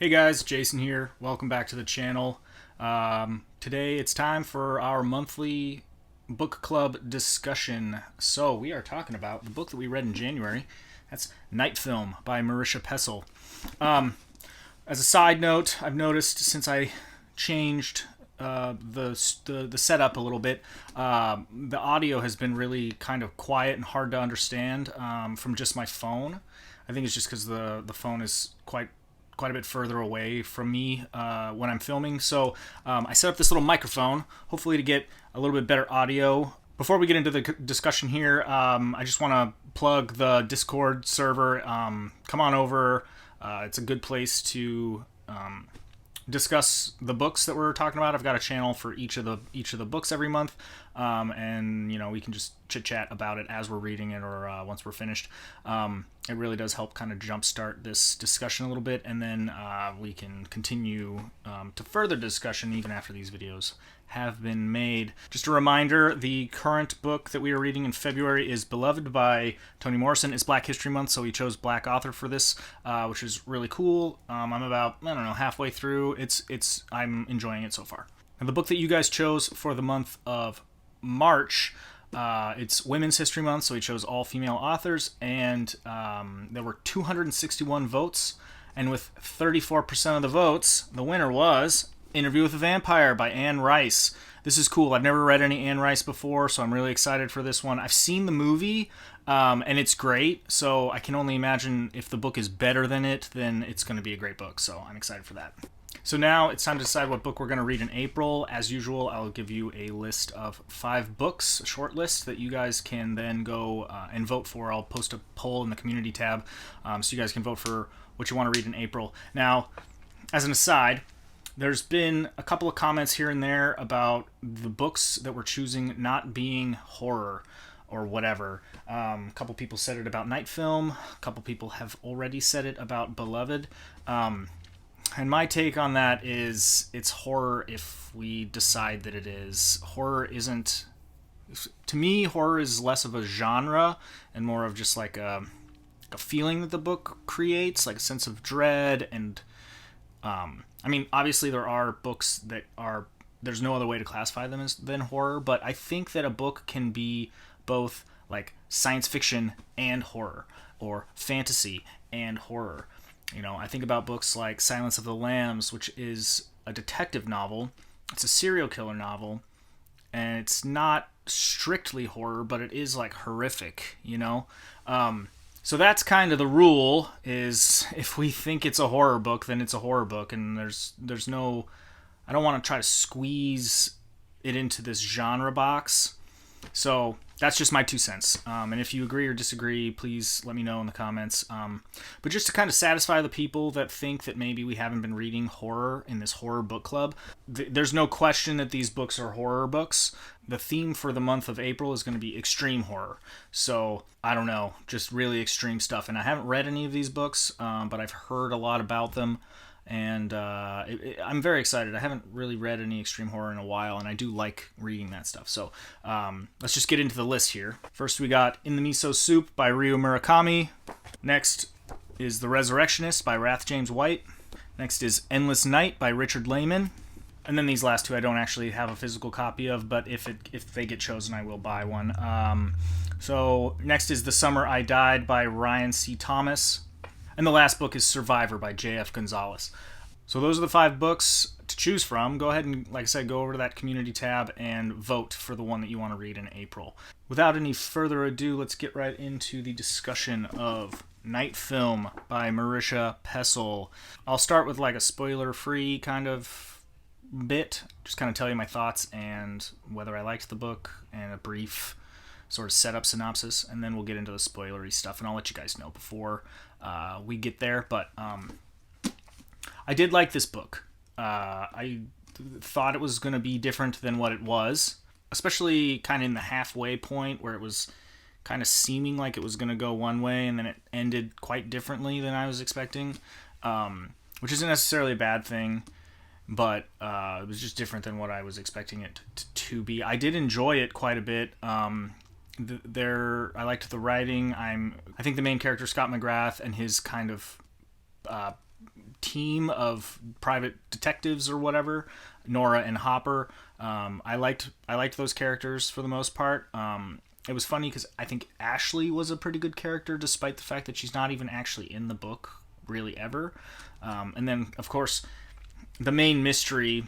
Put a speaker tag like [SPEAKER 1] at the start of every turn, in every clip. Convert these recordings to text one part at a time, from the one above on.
[SPEAKER 1] Hey guys, Jason here. Welcome back to the channel. Today it's time for our monthly book club discussion. So we are talking about the book that we read in January. That's Night Film by Marisha Pessl. As a side note, I've noticed since I changed the setup a little bit, the audio has been really kind of quiet and hard to understand from just my phone. I think it's just because the phone is quite a bit further away from me when I'm filming. So I set up this little microphone, hopefully to get a little bit better audio. Before we get into the discussion here, I just want to plug the Discord server. Come on over. It's a good place to discuss the books that we're talking about. I've got a channel for each of the books every month, and we can just chit chat about it as we're reading it or once we're finished. It really does help kind of jumpstart this discussion a little bit, and then we can continue to further discussion even after these videos have been made. Just a reminder, the current book that we are reading in February is Beloved by Toni Morrison. It's Black History Month, so we chose Black author for this, which is really cool. I'm about, halfway through. I'm enjoying it so far. And the book that you guys chose for the month of March, it's Women's History Month, so we chose all female authors, and there were 261 votes, and with 34% of the votes, the winner was Interview with a Vampire by Anne Rice. This is cool. I've never read any Anne Rice before, so I'm really excited for this one. I've seen the movie, and it's great, so I can only imagine if the book is better than it, then it's going to be a great book, so I'm excited for that. So now it's time to decide what book we're going to read in April. As usual, I'll give you a list of 5 books, a short list that you guys can then go and vote for. I'll post a poll in the community tab so you guys can vote for what you want to read in April. Now, as an aside, there's been a couple of comments here and there about the books that we're choosing not being horror or whatever. A couple people said it about Night Film. A couple people have already said it about Beloved. And my take on that is it's horror if we decide that it is. Horror isn't... To me, horror is less of a genre and more of just like a feeling that the book creates, like a sense of dread. And obviously there are books that are... There's no other way to classify them than horror, but I think that a book can be both like science fiction and horror, or fantasy and horror. I think about books like Silence of the Lambs, which is a detective novel. It's a serial killer novel, and it's not strictly horror, but it is like horrific, So that's kind of the rule, is if we think it's a horror book, then it's a horror book, and there's no... I don't want to try to squeeze it into this genre box. So that's just my 2 cents. And if you agree or disagree, please let me know in the comments. But just to kind of satisfy the people that think that maybe we haven't been reading horror in this horror book club, there's no question that these books are horror books. The theme for the month of April is going to be extreme horror. So, I don't know, just really extreme stuff. And I haven't read any of these books, but I've heard a lot about them. And I'm very excited. I haven't really read any extreme horror in a while, and I do like reading that stuff. So let's just get into the list here. First, we got In the Miso Soup by Ryo Murakami. Next is The Resurrectionist by Rath James White. Next is Endless Night by Richard Lehman. And then these last two I don't actually have a physical copy of, but if they get chosen, I will buy one. So next is The Summer I Died by Ryan C. Thomas. And the last book is Survivor by J.F. Gonzalez. So those are the 5 books to choose from. Go ahead and, like I said, go over to that community tab and vote for the one that you want to read in April. Without any further ado, let's get right into the discussion of Night Film by Marisha Pessl. I'll start with like a spoiler-free kind of bit, just kind of tell you my thoughts and whether I liked the book and a brief sort of setup synopsis, and then we'll get into the spoilery stuff, and I'll let you guys know before we get there. But I did like this book. I thought it was going to be different than what it was, especially kind of in the halfway point where it was kind of seeming like it was going to go one way, and then it ended quite differently than I was expecting, which isn't necessarily a bad thing, but it was just different than what I was expecting it to be. I did enjoy it quite a bit. I liked the writing. I think the main character, Scott McGrath, and his kind of team of private detectives or whatever, Nora and Hopper. I liked those characters for the most part. It was funny because I think Ashley was a pretty good character, despite the fact that she's not even actually in the book really ever. And then, of course, the main mystery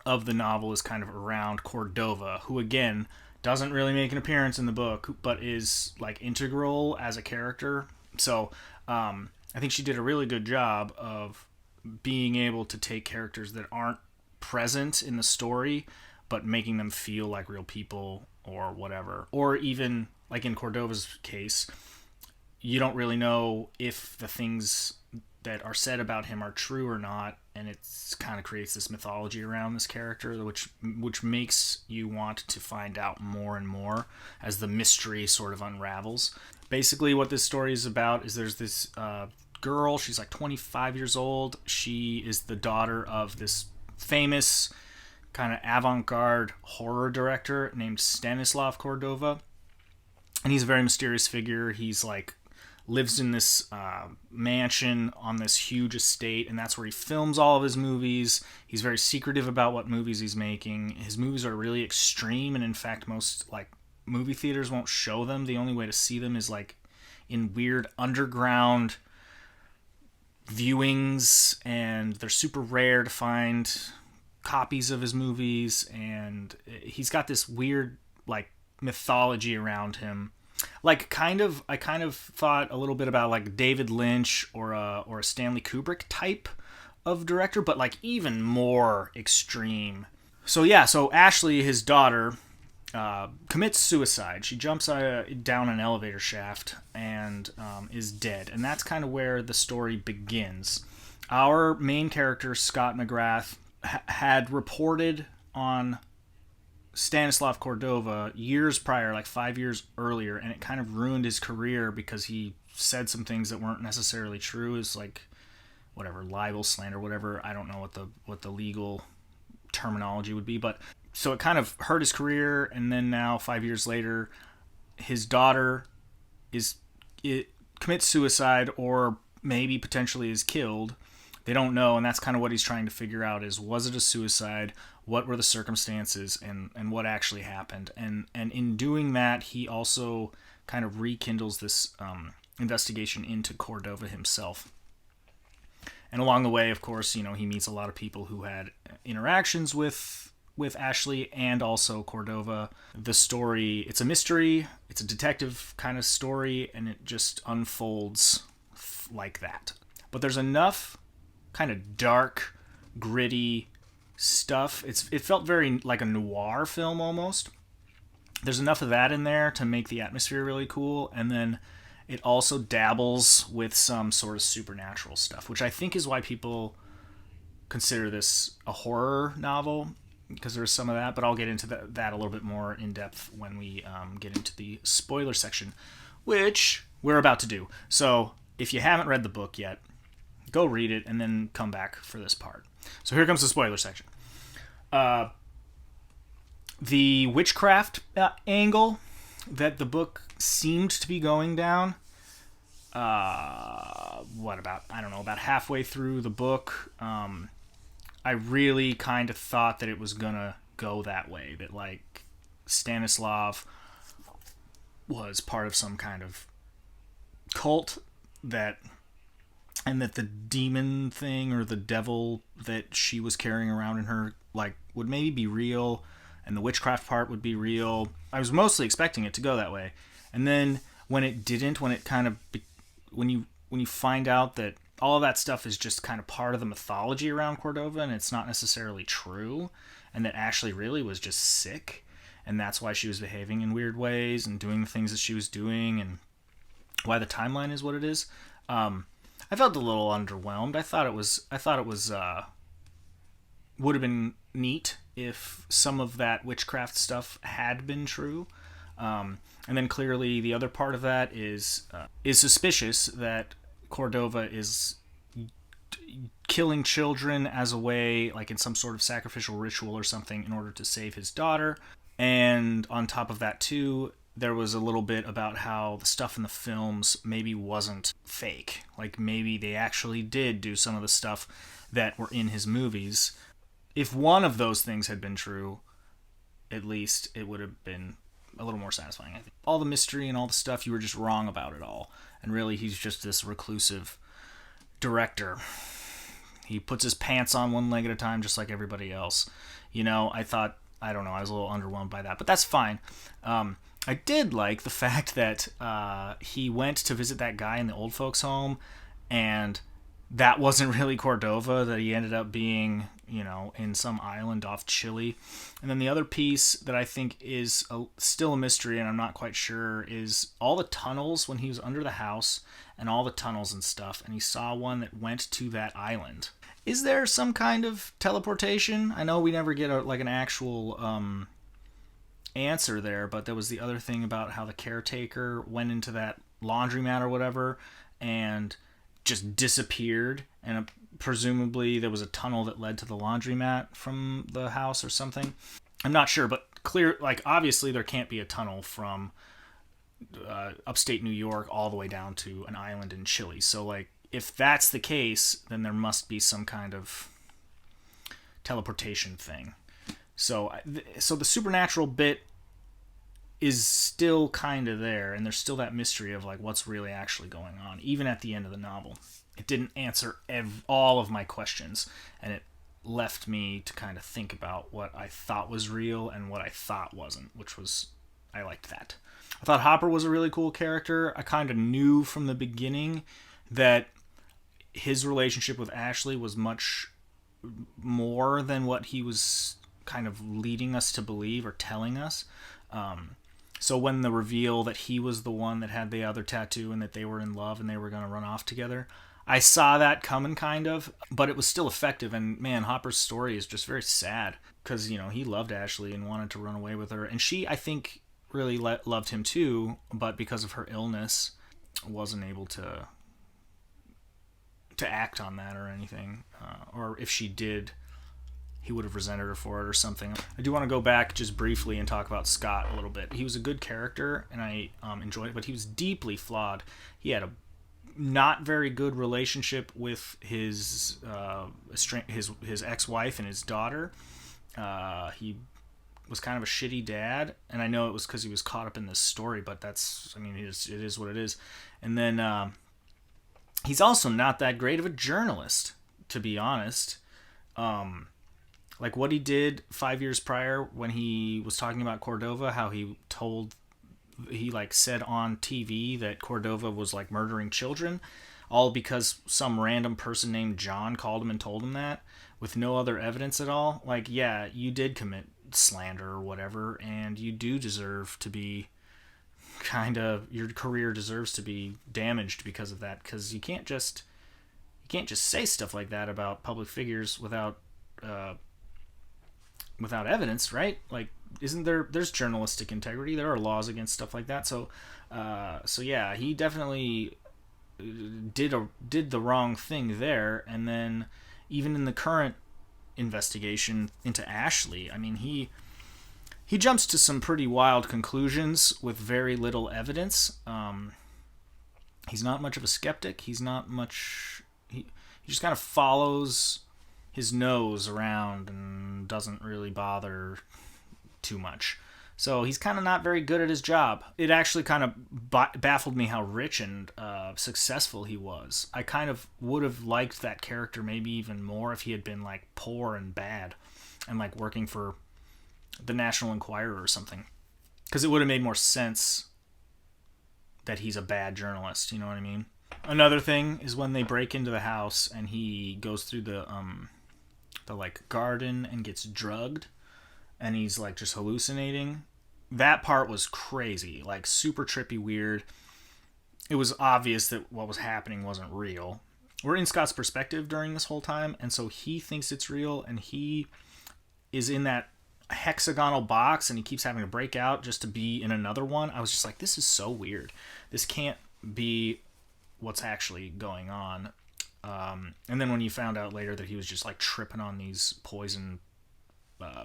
[SPEAKER 1] of the novel is kind of around Cordova, who again doesn't really make an appearance in the book, but is like integral as a character. So I think she did a really good job of being able to take characters that aren't present in the story, but making them feel like real people or whatever. Or even like in Cordova's case, you don't really know if the things that are said about him are true or not, and it's kind of creates this mythology around this character, which makes you want to find out more and more as the mystery sort of unravels. Basically, what this story is about is there's this girl. She's like 25 years old. She is the daughter of this famous kind of avant-garde horror director named Stanislav Cordova, and he's a very mysterious figure. He's like lives in this mansion on this huge estate, and that's where he films all of his movies. He's very secretive about what movies he's making. His movies are really extreme, and in fact, most like movie theaters won't show them. The only way to see them is like in weird underground viewings, and they're super rare to find copies of his movies. And he's got this weird like mythology around him. Like I kind of thought a little bit about like David Lynch or a Stanley Kubrick type of director, but like even more extreme. So yeah, so Ashley, his daughter, commits suicide. She jumps down an elevator shaft and is dead, and that's kind of where the story begins. Our main character, Scott McGrath, had reported on Stanislav Cordova years prior, like 5 years earlier, and it kind of ruined his career because he said some things that weren't necessarily true. It's like whatever, libel, slander, whatever. I don't know what the legal terminology would be, but so it kind of hurt his career. And then now 5 years later, his daughter commits suicide, or maybe potentially is killed. They don't know, and that's kind of what he's trying to figure out is, was it a suicide? What were the circumstances, and what actually happened? And in doing that, he also kind of rekindles this investigation into Cordova himself. And along the way, of course, he meets a lot of people who had interactions with Ashley and also Cordova. The story, it's a mystery, it's a detective kind of story, and it just unfolds like that. But there's enough kind of dark, gritty stuff. It felt very like a noir film almost. There's enough of that in there to make the atmosphere really cool, and then it also dabbles with some sort of supernatural stuff, which I think is why people consider this a horror novel, because there's some of that, but I'll get into that a little bit more in depth when we get into the spoiler section, which we're about to do. So if you haven't read the book yet, go read it and then come back for this part. So here comes the spoiler section. The witchcraft angle that the book seemed to be going down, about halfway through the book, I really kind of thought that it was gonna go that way, that like Stanislav was part of some kind of cult, and that the demon thing or the devil that she was carrying around in her like would maybe be real, and the witchcraft part would be real. I was mostly expecting it to go that way, and then when it didn't, when you find out that all of that stuff is just kind of part of the mythology around Cordova, and it's not necessarily true, and that Ashley really was just sick, and that's why she was behaving in weird ways and doing the things that she was doing, and why the timeline is what it is. I felt a little underwhelmed. I thought it was would have been neat if some of that witchcraft stuff had been true. And then clearly the other part of that is suspicious that Cordova is killing children as a way, like in some sort of sacrificial ritual or something, in order to save his daughter. And on top of that too, there was a little bit about how the stuff in the films maybe wasn't fake. Like maybe they actually did do some of the stuff that were in his movies. If one of those things had been true, at least it would have been a little more satisfying, I think. All the mystery and all the stuff, you were just wrong about it all. And really, he's just this reclusive director. He puts his pants on one leg at a time, just like everybody else. I don't know, I was a little underwhelmed by that, but that's fine. I did like the fact that he went to visit that guy in the old folks' home, and that wasn't really Cordova, that he ended up being, in some island off Chile. And then the other piece that I think is still a mystery, and I'm not quite sure, is all the tunnels when he was under the house and all the tunnels and stuff, and he saw one that went to that island. Is there some kind of teleportation? I know we never get an actual answer there, but there was the other thing about how the caretaker went into that laundromat or whatever and just disappeared, and presumably there was a tunnel that led to the laundromat from the house or something. I'm not sure, but obviously there can't be a tunnel from upstate New York all the way down to an island in Chile. So if that's the case, then there must be some kind of teleportation thing. So the supernatural bit is still kind of there, and there's still that mystery of what's really actually going on, even at the end of the novel. It didn't answer all of my questions, and it left me to kind of think about what I thought was real and what I thought wasn't, I liked that. I thought Hopper was a really cool character. I kind of knew from the beginning that his relationship with Ashley was much more than what he was kind of leading us to believe or telling us. So when the reveal that he was the one that had the other tattoo and that they were in love and they were going to run off together, I saw that coming kind of, but it was still effective. And man, Hopper's story is just very sad because, he loved Ashley and wanted to run away with her. And she, I think, really loved him too, but because of her illness, wasn't able to act on that or anything. Or if she did, he would have resented her for it or something. I do want to go back just briefly and talk about Scott a little bit. He was a good character, and I enjoyed it, but he was deeply flawed. He had a not very good relationship with his ex-wife and his daughter. He was kind of a shitty dad, and I know it was because he was caught up in this story, but it is what it is. And then he's also not that great of a journalist, to be honest. What he did 5 years prior when he was talking about Cordova, how he said on TV that Cordova was murdering children, all because some random person named John called him and told him that with no other evidence at all. Yeah, you did commit slander or whatever, and you do deserve to be your career deserves to be damaged because of that, because you can't just say stuff like that about public figures without evidence, right? Isn't there's journalistic integrity? There are laws against stuff like that. So yeah, he definitely did the wrong thing there. And then even in the current investigation into Ashley, he jumps to some pretty wild conclusions with very little evidence. He's not much of a skeptic. He's not much. He just kind of follows his nose around and doesn't really bother too much. So he's kind of not very good at his job. It actually kind of baffled me how rich and successful he was. I kind of would have liked that character maybe even more if he had been poor and bad and working for the National Enquirer or something. Because it would have made more sense that he's a bad journalist, you know what I mean? Another thing is when they break into the house and he goes through the garden and gets drugged and he's just hallucinating. That part was crazy, super trippy, weird. It was obvious that what was happening wasn't real. We're in Scott's perspective during this whole time, and so he thinks it's real, and he is in that hexagonal box and he keeps having to break out just to be in another one. I was just like, this is so weird. This can't be what's actually going on. And then when you found out later that he was just tripping on these poison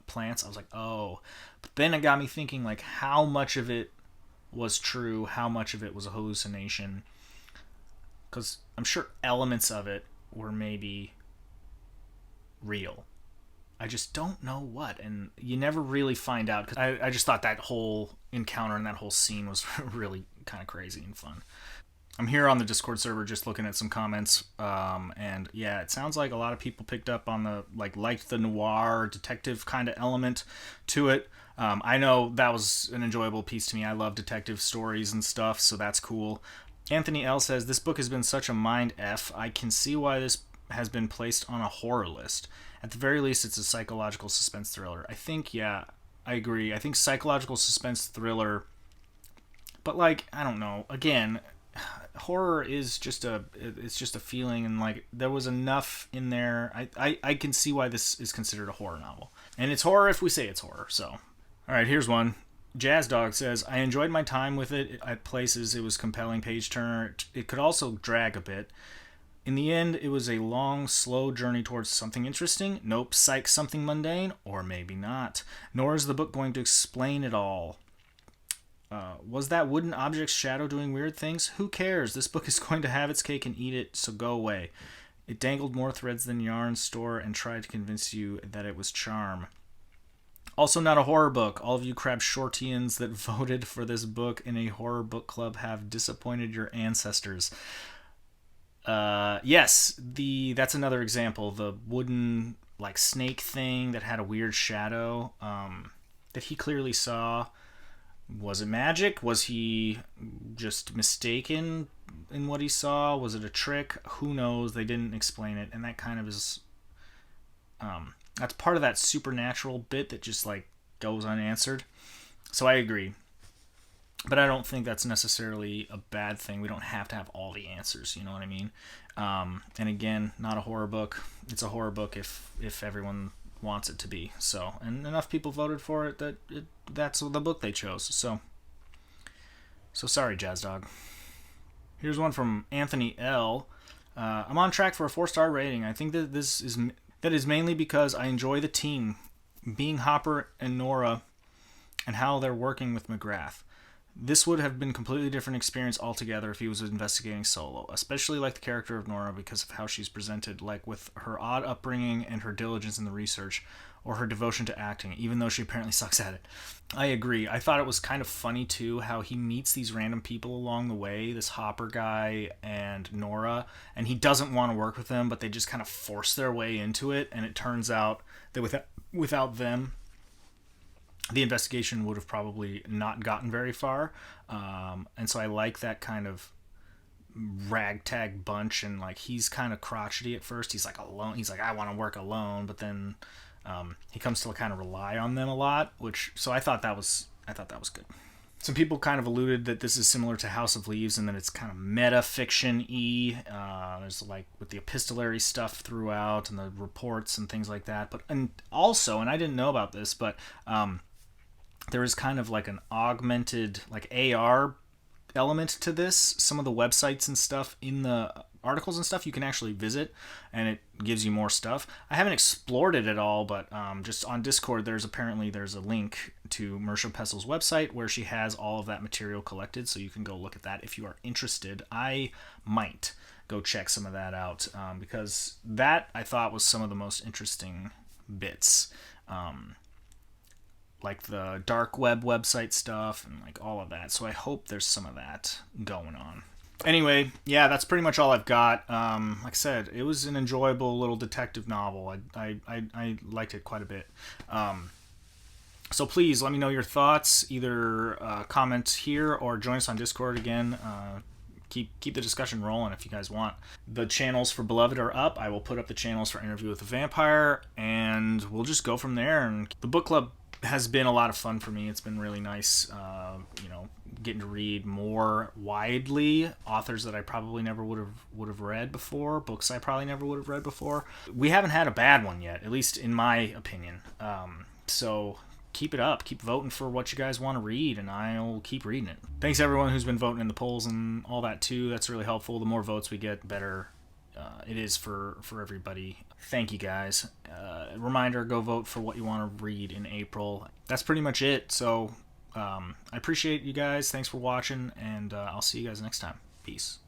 [SPEAKER 1] plants, I was like, oh. But then it got me thinking how much of it was true, how much of it was a hallucination. Because I'm sure elements of it were maybe real. I just don't know what, and you never really find out. Cause I just thought that whole encounter and that whole scene was really kind of crazy and fun. I'm here on the Discord server just looking at some comments, and yeah, it sounds like a lot of people picked up on the liked the noir detective kind of element to it. I know that was an enjoyable piece to me. I love detective stories and stuff, so that's cool. Anthony L says this book has been such a mind f. I can see why this has been placed on a horror list. At the very least, it's a psychological suspense thriller. I think, yeah, I agree. I think psychological suspense thriller, but I don't know. Again, horror is just a feeling, and there was enough in there. I can see why this is considered a horror novel, and it's horror if we say it's horror. So, all right, here's one. Jazz Dog says, I enjoyed my time with it at places. It was compelling page turner. It could also drag a bit. In the end, it was a long, slow journey towards something interesting. Nope, psych, something mundane, or maybe not. Nor is the book going to explain it all. Was that wooden object's shadow doing weird things? Who cares? This book is going to have its cake and eat it, so go away. It dangled more threads than yarn store and tried to convince you that it was charm. Also not a horror book. All of you crab shortians that voted for this book in a horror book club have disappointed your ancestors. Yes, that's another example. The wooden snake thing that had a weird shadow that he clearly saw. Was it magic? Was he just mistaken in what he saw? Was it a trick? Who knows? They didn't explain it, and that kind of is that's part of that supernatural bit that just goes unanswered. So I agree. But I don't think that's necessarily a bad thing. We don't have to have all the answers, you know what I mean? And again, not a horror book. It's a horror book if everyone wants it to be. So, and enough people voted for it that that's the book they chose. So sorry, Jazz Dog. Here's one from Anthony L. I'm on track for a 4-star rating. I think that that is mainly because I enjoy the team, being Hopper and Nora, and how they're working with McGrath. This would have been a completely different experience altogether if he was investigating solo, especially the character of Nora because of how she's presented, with her odd upbringing and her diligence in the research, or her devotion to acting, even though she apparently sucks at it. I agree. I thought it was kind of funny, too, how he meets these random people along the way, this Hopper guy and Nora, and he doesn't want to work with them, but they just kind of force their way into it, and it turns out that without them, the investigation would have probably not gotten very far. And so I like that kind of ragtag bunch, and he's kind of crotchety at first. He's alone. He's I want to work alone, but then he comes to kind of rely on them a lot, so I thought that was good. Some people kind of alluded that this is similar to House of Leaves and that it's kind of meta-fiction-y. There's with the epistolary stuff throughout and the reports and things like that. And also, and I didn't know about this, but there is kind of an augmented AR element to this. Some of the websites and stuff in the articles and stuff you can actually visit, and it gives you more stuff. I haven't explored it at all, but just on Discord there's a link to Marisha Pessl's website where she has all of that material collected, so you can go look at that if you are interested. I might go check some of that out because that I thought was some of the most interesting bits. The dark web website stuff and all of that. So I hope there's some of that going on. Anyway, yeah, that's pretty much all I've got. Like I said, it was an enjoyable little detective novel. I liked it quite a bit. So please let me know your thoughts. Either comment here or join us on Discord again. Keep the discussion rolling if you guys want. The channels for Beloved are up. I will put up the channels for Interview with the Vampire, and we'll just go from there. And the book club has been a lot of fun for me. It's been really nice, getting to read more widely authors that I probably never would have read before, books I probably never would have read before. We haven't had a bad one yet, at least in my opinion. So keep it up. Keep voting for what you guys want to read, and I'll keep reading it. Thanks everyone who's been voting in the polls and all that too. That's really helpful. The more votes we get, better it is for everybody. Thank you guys. Reminder, go vote for what you want to read in April. That's pretty much it. So I appreciate you guys. Thanks for watching, and I'll see you guys next time. Peace.